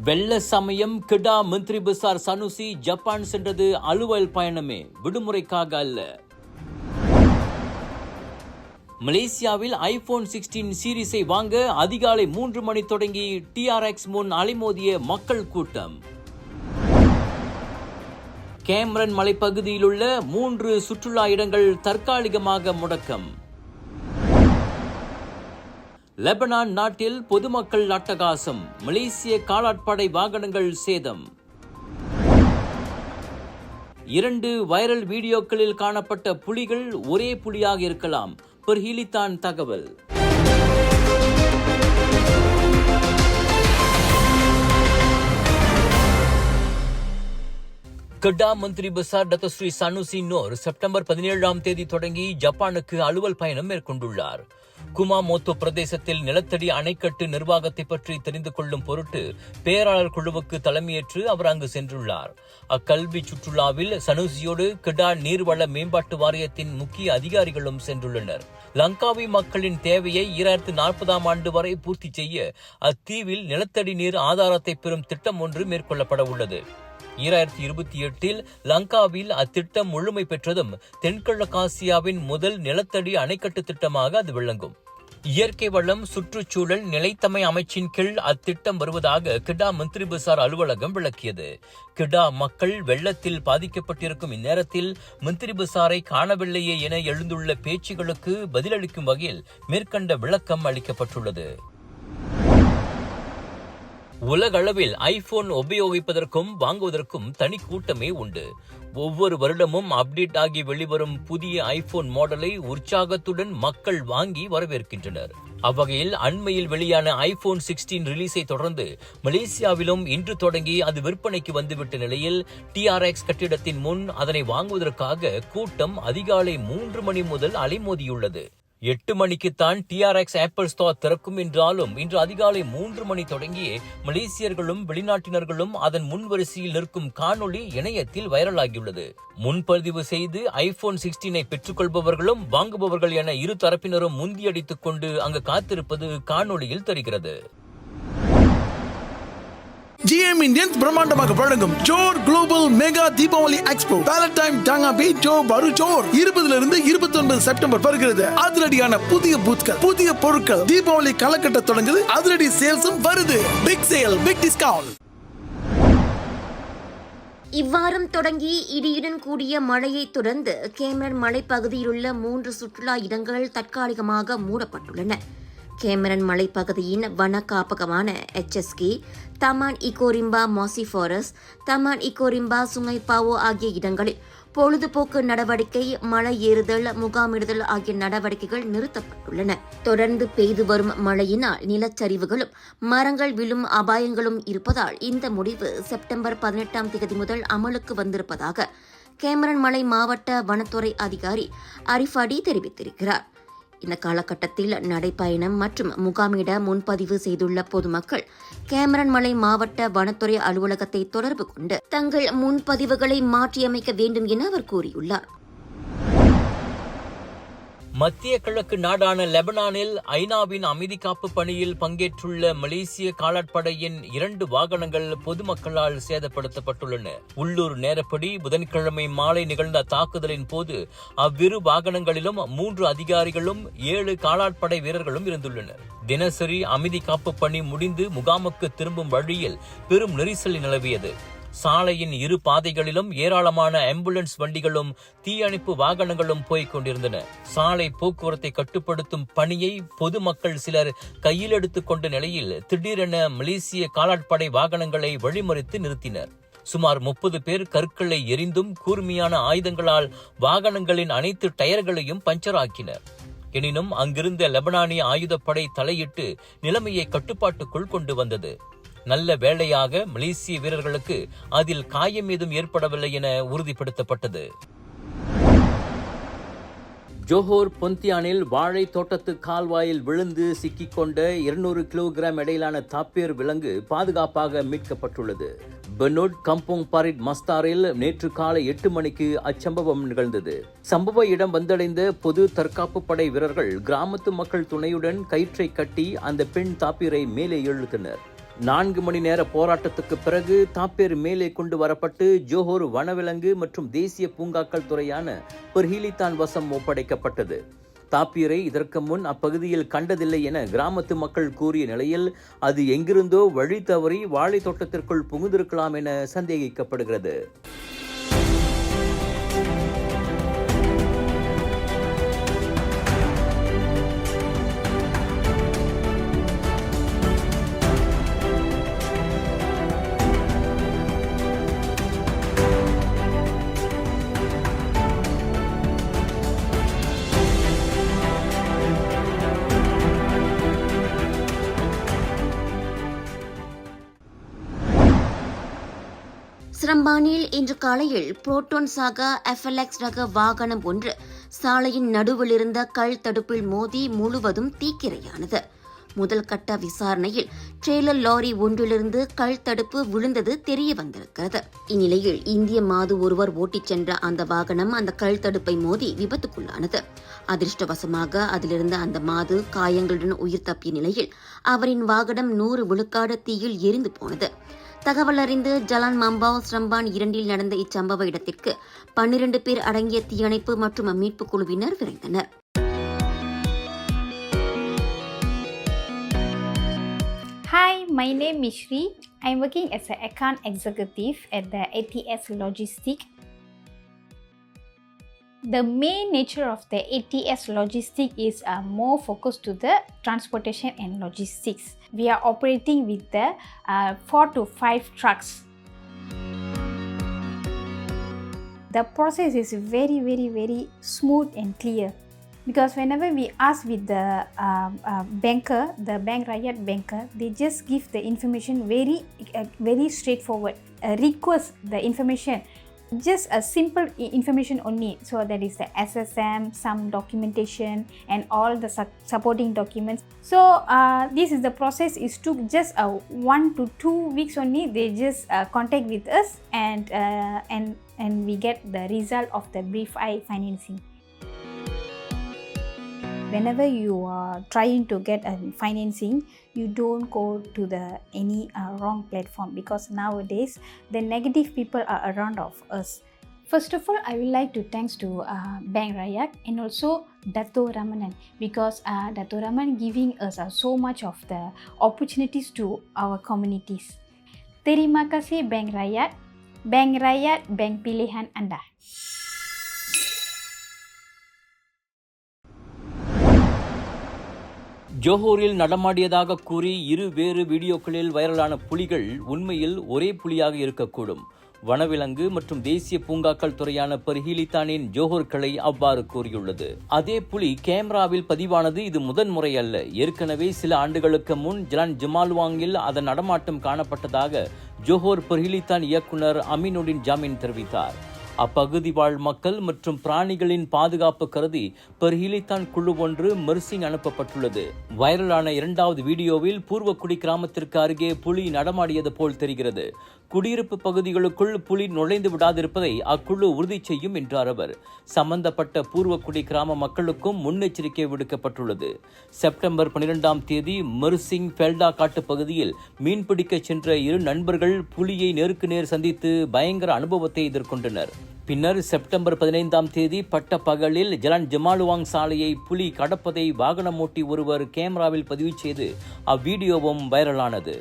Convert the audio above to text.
வெள்ள சமயம் கிடா மந்திரி பசார் சனுசி ஜப்பான் சென்றது அலுவல் பயணமே, விடுமுறைக்காக அல்ல. மலேசியாவில் ஐபோன் 16 சீரிஸை வாங்க அதிகாலை 3 மணி தொடங்கி TRX முன் அலைமோதிய மக்கள் கூட்டம். கேமரன் மலைப்பகுதியிலுள்ள 3 சுற்றுலா இடங்கள் தற்காலிகமாக முடக்கம். லெபனான் நாட்டில் பொதுமக்கள் அட்டகாசம், மலேசிய காலாட்படை வாகனங்கள் சேதம். 2 வைரல் வீடியோக்களில் காணப்பட்ட புலிகள் ஒரே புலியாக இருக்கலாம், பெர்ஹிலித்தான் தகவல். கெடா மந்திரி பசார் Datuk Seri Sanusi Nor September 17ஆம் தேதி தொடங்கி ஜப்பானுக்கு அலுவல் பயணம் மேற்கொண்டுள்ளார். குமாமோட்டோ பிரதேசத்தில் நிலத்தடி அணைக்கட்டு நிர்வாகத்தை பற்றி தெரிந்து கொள்ளும் பொருட்டு பேராளர் குழுவுக்கு தலைமையேற்று அவர் அங்கு சென்றுள்ளார். அக்கல்வி சுற்றுலாவில் சனுசியோடு கெடா நீர்வள மேம்பாட்டு வாரியத்தின் முக்கிய அதிகாரிகளும் சென்றுள்ளனர். லங்காவி மக்களின் தேவையை 2040ஆம் ஆண்டு வரை பூர்த்தி செய்ய அத்தீவில் நிலத்தடி நீர் ஆதாரத்தை பெறும் திட்டம் ஒன்று மேற்கொள்ளப்பட உள்ளது. 2028இல் லங்காவில் அத்திட்டம் முழுமை பெற்றதும் தென்கிழக்காசியாவின் முதல் நிலத்தடி அணைக்கட்டு திட்டமாக அது விளங்கும். இயற்கை வளம் சுற்றுச்சூழல் நிலைத்தமை அமைச்சின் கீழ் அத்திட்டம் வருவதாக கிடா மந்திரி பசார் அலுவலகம் விளக்கியது. கிடா மக்கள் வெள்ளத்தில் பாதிக்கப்பட்டிருக்கும் இந்நேரத்தில் மந்திரி பசாரை காணவில்லையே என எழுந்துள்ள பேச்சுகளுக்கு பதிலளிக்கும் வகையில் மேற்கண்ட விளக்கம் அளிக்கப்பட்டுள்ளது. உலகளவில் ஐபோன் உபயோகிப்பதற்கும் வாங்குவதற்கும் தனி கூட்டமே உண்டு. ஒவ்வொரு வருடமும் அப்டேட் ஆகி வெளிவரும் புதிய ஐபோன் மாடலை உற்சாகத்துடன் மக்கள் வாங்கி வரவேற்கின்றனர். அவ்வகையில் அண்மையில் வெளியான ஐபோன் 16 ரிலீஸை தொடர்ந்து மலேசியாவிலும் இன்று தொடங்கி அது விற்பனைக்கு வந்துவிட்ட நிலையில் TRX கட்டிடத்தின் முன் அதனை வாங்குவதற்காக கூட்டம் அதிகாலை 3 மணி முதல் அலைமோதியுள்ளது. 8 மணிக்குத்தான் TRX ஆப்பிள் ஸ்டோர் திறக்கும் என்றாலும் இன்று அதிகாலை 3 மணி தொடங்கியே மலேசியர்களும் வெளிநாட்டினர்களும் அதன் முன்வரிசையில் நிற்கும் காணொளி இணையத்தில் வைரலாகியுள்ளது. முன்பதிவு செய்து ஐபோன் 16ஐ பெற்றுக்கொள்பவர்களும் வாங்குபவர்கள் என இரு தரப்பினரும் முந்தியடித்துக் கொண்டு அங்கு காத்திருப்பது காணொளியில் தெரிகிறது. GM Indians பிரம்மாண்டமாக வழங்கும் Johor global mega Deepavali expo வேலண்டைன் டாங்காபி ஜோ பரு ஜோர் 20 29 செப்டம்பர் வருகிறது. அதிரடியான புதிய பூத்கள், புதிய பொருட்கள், தீபாவளி கலக்கட்ட தொடங்குது. அதிரடி சேல்ஸும் வருது. Big sale, big discount. இவ்வாரம் தொடங்கி இடியுடன் கூடிய மழையை தொடர்ந்து கேமரன் மலைப்பகுதியில் உள்ள 3 சுற்றுலா இடங்கள் தற்காலிகமாக மூடப்பட்டுள்ளன. கேமரன் மலைப்பகுதியின் வன காப்பகமான HSK, தமான் இக்கோரிம்பா மாசி ஃபாரஸ்ட், தமான் இக்கோரிம்பா சுங்கை பாவோ ஆகிய இடங்களில் பொழுதுபோக்கு நடவடிக்கை, மலை ஏறுதல், முகாமிடுதல் ஆகிய நடவடிக்கைகள் நிறுத்தப்பட்டுள்ளன. தொடர்ந்து பெய்து வரும் மழையினால் நிலச்சரிவுகளும் மரங்கள் விழும் அபாயங்களும் இருப்பதால் இந்த முடிவு செப்டம்பர் 18ஆம் தேதி முதல் அமலுக்கு வந்திருப்பதாக கேமரன் மலை மாவட்ட வனத்துறை அதிகாரி அரிஃபாடி தெரிவித்திருக்கிறார். இந்த காலகட்டத்தில் நடைப்பயணம் மற்றும் முகாமிட முன்பதிவு செய்துள்ள பொதுமக்கள் கேமரன் மலை மாவட்ட வனத்துறை அலுவலகத்தை தொடர்பு கொண்டு தங்கள் முன்பதிவுகளை மாற்றியமைக்க வேண்டும் என அவர் கூறியுள்ளார். மத்திய கிழக்கு நாடான லெபனானில் ஐநாவின் அமைதி காப்பு பணியில் பங்கேற்றுள்ள மலேசிய காலாட்படையின் 2 வாகனங்கள் பொதுமக்களால் சேதப்படுத்தப்பட்டுள்ளன. உள்ளூர் நேரப்படி புதன்கிழமை மாலை நிகழ்ந்த தாக்குதலின் போது அவ்விரு வாகனங்களிலும் 3 அதிகாரிகளும் 7 காலாட்படை வீரர்களும் இருந்துள்ளனர். தினசரி அமைதி காப்பு பணி முடிந்து முகாமுக்கு திரும்பும் வழியில் பெரும் நெரிசல் நிலவியது. சாலையின் 2 பாதைகளிலும் ஏராளமான ஆம்புலன்ஸ் வண்டிகளும் தீயணைப்பு வாகனங்களும் போய்க் கொண்டிருந்தன. சாலை போக்குவரத்தை கட்டுப்படுத்தும் பணியை பொதுமக்கள் சிலர் கையில் எடுத்துக் கொண்ட நிலையில் திடீரென மலேசிய காலாட்படை வாகனங்களை வழிமறித்து நிறுத்தினர். சுமார் 30 பேர் கற்களை எரிந்தும் கூர்மையான ஆயுதங்களால் வாகனங்களின் அனைத்து டயர்களையும் பஞ்சர் ஆக்கினர். எனினும் அங்கிருந்த லெபனானிய ஆயுதப்படை தலையிட்டு நிலைமையை கட்டுப்பாட்டுக்குள் கொண்டு வந்தது. நல்ல வேளையாக மலேசிய வீரர்களுக்கு அதில் காயம் ஏதும் ஏற்படவில்லை என உறுதிப்படுத்தப்பட்டது. ஜோஹோர் பொந்தியானில் வாழை தோட்டத்து கால்வாயில் விழுந்து சிக்கிக்கொண்ட 200 கிலோகிராம் எடையிலான தாப்பேர் விலங்கு பாதுகாப்பாக மீட்கப்பட்டுள்ளது. பெனோட் கம்போங் பாரிட் மஸ்தாரில் நேற்று காலை 8 மணிக்கு அச்சம்பவம் நிகழ்ந்தது. சம்பவ இடம் வந்தடைந்த பொது தற்காப்பு படை வீரர்கள் கிராமத்து மக்கள் துணையுடன் கயிற்றை கட்டி அந்த பெண் தாப்பீரை மேலே இழுத்தனர். 4 மணி நேர போராட்டத்துக்கு பிறகு தாப்பேர் மேலே கொண்டு வரப்பட்டு ஜோஹர் வனவிலங்கு மற்றும் தேசிய பூங்காக்கள் துறையான பர்ஹிலித்தான் வசம் ஒப்படைக்கப்பட்டது. தாப்பீரை இதற்கு முன் அப்பகுதியில் கண்டதில்லை என கிராமத்து மக்கள் கூறிய நிலையில் அது எங்கிருந்தோ வழி தவறி வாழை தோட்டத்திற்குள் புகுந்திருக்கலாம் என சந்தேகிக்கப்படுகிறது. சிரம்பானில் இன்று காலையில் புரோட்டோன் சாகா FLX ரக வாகனம் ஒன்று சாலையின் நடுவில் இருந்த கல் தடுப்பில் மோதி முழுவதும் தீக்கிரையானது. முதல் கட்ட விசாரணையில் ட்ரெய்லர் லாரி ஒன்றிலிருந்து கல் தடுப்பு விழுந்தது தெரிய வந்திருக்கிறது. இந்நிலையில் இந்திய மாது ஒருவர் ஓட்டிச் சென்ற அந்த வாகனம் அந்த கல் தடுப்பை மோதி விபத்துக்குள்ளானது. அதிர்ஷ்டவசமாக அதிலிருந்த அந்த மாது காயங்களுடன் உயிர் தப்பிய நிலையில் அவரின் வாகனம் 100 விழுக்காடு தீயில் எரிந்து போனது. தகவல் அறிந்து ஜலான் மம்பாவ் ஸ்ரம்பான் 2 நடந்த இச்சம்பவ இடத்திற்கு 12 பேர் அடங்கிய தீயணைப்பு மற்றும் மீட்பு குழுவினர் விரைந்தனர். Hi, my name is Shri. I'm working as an account executive at the ATS Logistics. The main nature of the ATS Logistics is more focused to the transportation and logistics. We are operating with the 4 to 5 trucks. The process is very smooth and clear. Because whenever we ask with the banker, the Bank Rakyat banker, they just give the information very straightforward. Request the information, just a simple information only. So that is the SSM, some documentation, and all the supporting documents. So this is the process. It took just 1 to 2 weeks only. They just contact with us, and we get the result of the brief I financing. Whenever you are trying to get a financing, you don't go to any wrong platform, because nowadays the negative people are around of us. First of all, I would like to thanks to Bank Rakyat and also Dato Ramanan, because Dato Ramanan giving us so much of the opportunities to our communities. Terima kasih Bank Rakyat. Bank Rakyat, bank pilihan anda. ஜோஹரில் நடமாடியதாக கூறி 2 வேறு வீடியோக்களில் வைரலான புலிகள் உண்மையில் ஒரே புலியாக இருக்கக்கூடும். வனவிலங்கு மற்றும் தேசிய பூங்காக்கள் துறையான பர்ஹிலித்தானின் ஜோஹர் கிளை அவ்வாறு கூறியுள்ளது. அதே புலி கேமராவில் பதிவானது இது முதன்முறை அல்ல. ஏற்கனவே சில ஆண்டுகளுக்கு முன் ஜலான் ஜமால்வாங்கில் அதன் நடமாட்டம் காணப்பட்டதாக ஜோஹர் பர்ஹிலித்தான் இயக்குனர் அமீனுடின் ஜாமீன் தெரிவித்தார். அப்பகுதி வாழ் மக்கள் மற்றும் பிராணிகளின் பாதுகாப்பு கருதி பர்ஹிலித்தான் குழு ஒன்று மெர்சிங் அனுப்பப்பட்டுள்ளது. வைரலான 2வது வீடியோவில் பூர்வக்குடி கிராமத்திற்கு அருகே புலி நடமாடியது போல் தெரிகிறது. குடியிருப்பு பகுதிகளுக்குள் புலி நுழைந்து விடாதிருப்பதை அக்குழு உறுதி செய்யும் என்றார் அவர். சம்பந்தப்பட்ட பூர்வக்குடி கிராம மக்களுக்கும் முன்னெச்சரிக்கை விடுக்கப்பட்டுள்ளது. செப்டம்பர் 12ஆம் தேதி மெர்சிங் ஃபெல்டா காட்டு பகுதியில் மீன்பிடிக்க சென்ற 2 நண்பர்கள் புலியை நேருக்கு நேர் சந்தித்து பயங்கர அனுபவத்தை எதிர்கொண்டனர். பின்னர் செப்டம்பர் 15ஆம் தேதி பட்ட பகலில் ஜலான் ஜமாலுவாங் சாலையை புலி கடப்பதை வாகனம் ஓட்டி ஒருவர் கேமராவில் பதிவு செய்து அவ்வீடியோவும் வைரலானது.